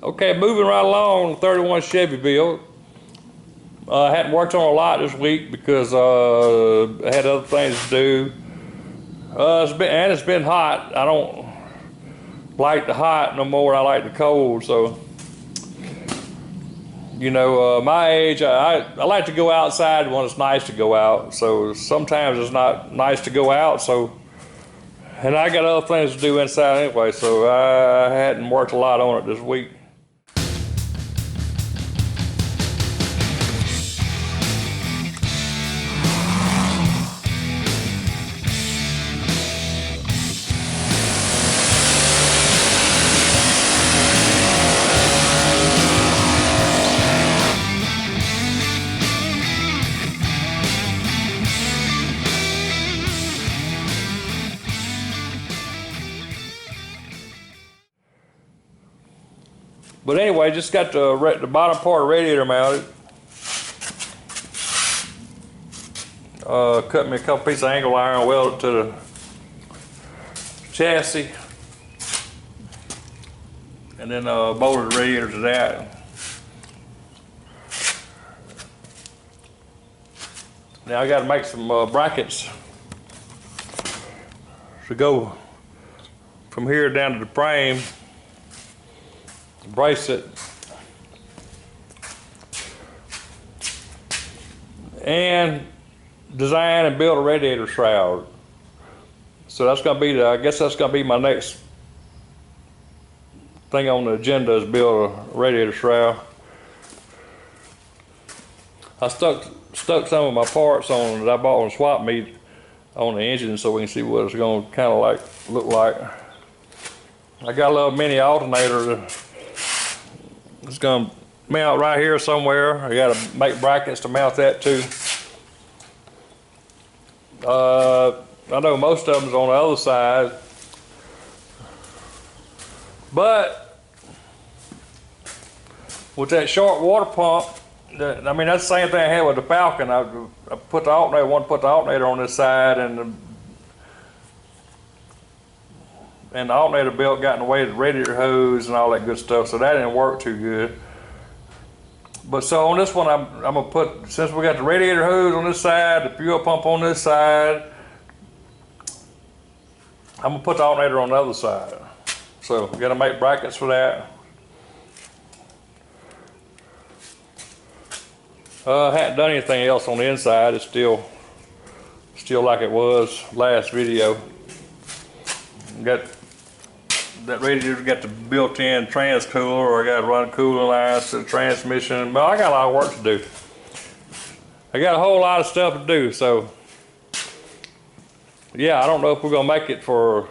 Okay, moving right along, 31 Chevy build. I hadn't worked on a lot this week because I had other things to do. It's been hot. I don't like the hot no more than I like the cold. So, you know, my age, I like to go outside when it's nice to go out. So sometimes it's not nice to go out. So, and I got other things to do inside anyway. So I hadn't worked a lot on it this week. But anyway, just got the bottom part of the radiator mounted. Cut me a couple pieces of angle iron, welded it to the chassis, and then bolted the radiator to that. Now I got to make some brackets to go from here down to the frame. Brace it, and design and build a radiator shroud. So that's going to be I guess that's going to be my next thing on the agenda, is build a radiator shroud. I stuck some of my parts on that I bought on swap meet on the engine so we can see what it's going to kind of like look like. I got a little mini alternator. It's going to mount right here somewhere. I got to make brackets to mount that too. I know most of them's on the other side, but with that short water pump, I mean that's the same thing I had with the Falcon. I put the alternator, put the alternator on this side, and the alternator belt got in the way of the radiator hose and all that good stuff, so that didn't work too good. But so on this one, I'm gonna put, since we got the radiator hose on this side, the fuel pump on this side, I'm gonna put the alternator on the other side. So we gotta make brackets for that. I hadn't done anything else on the inside. It's still like it was last video. Got that radiator's got the built-in trans cooler, or I got to run cooling lines to the transmission. But I got a lot of work to do. I got a whole lot of stuff to do. So yeah, I don't know if we're gonna make it for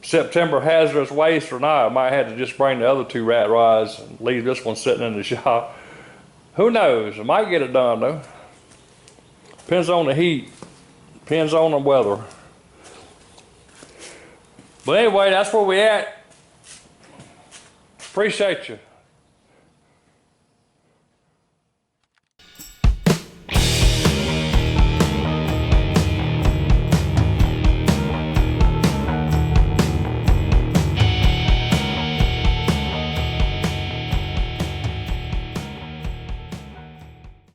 September hazardous waste or not. I might have to just bring the other two rat rods and leave this one sitting in the shop. Who knows? I might get it done though. Depends on the heat. Depends on the weather. But anyway, that's where we at. Appreciate you.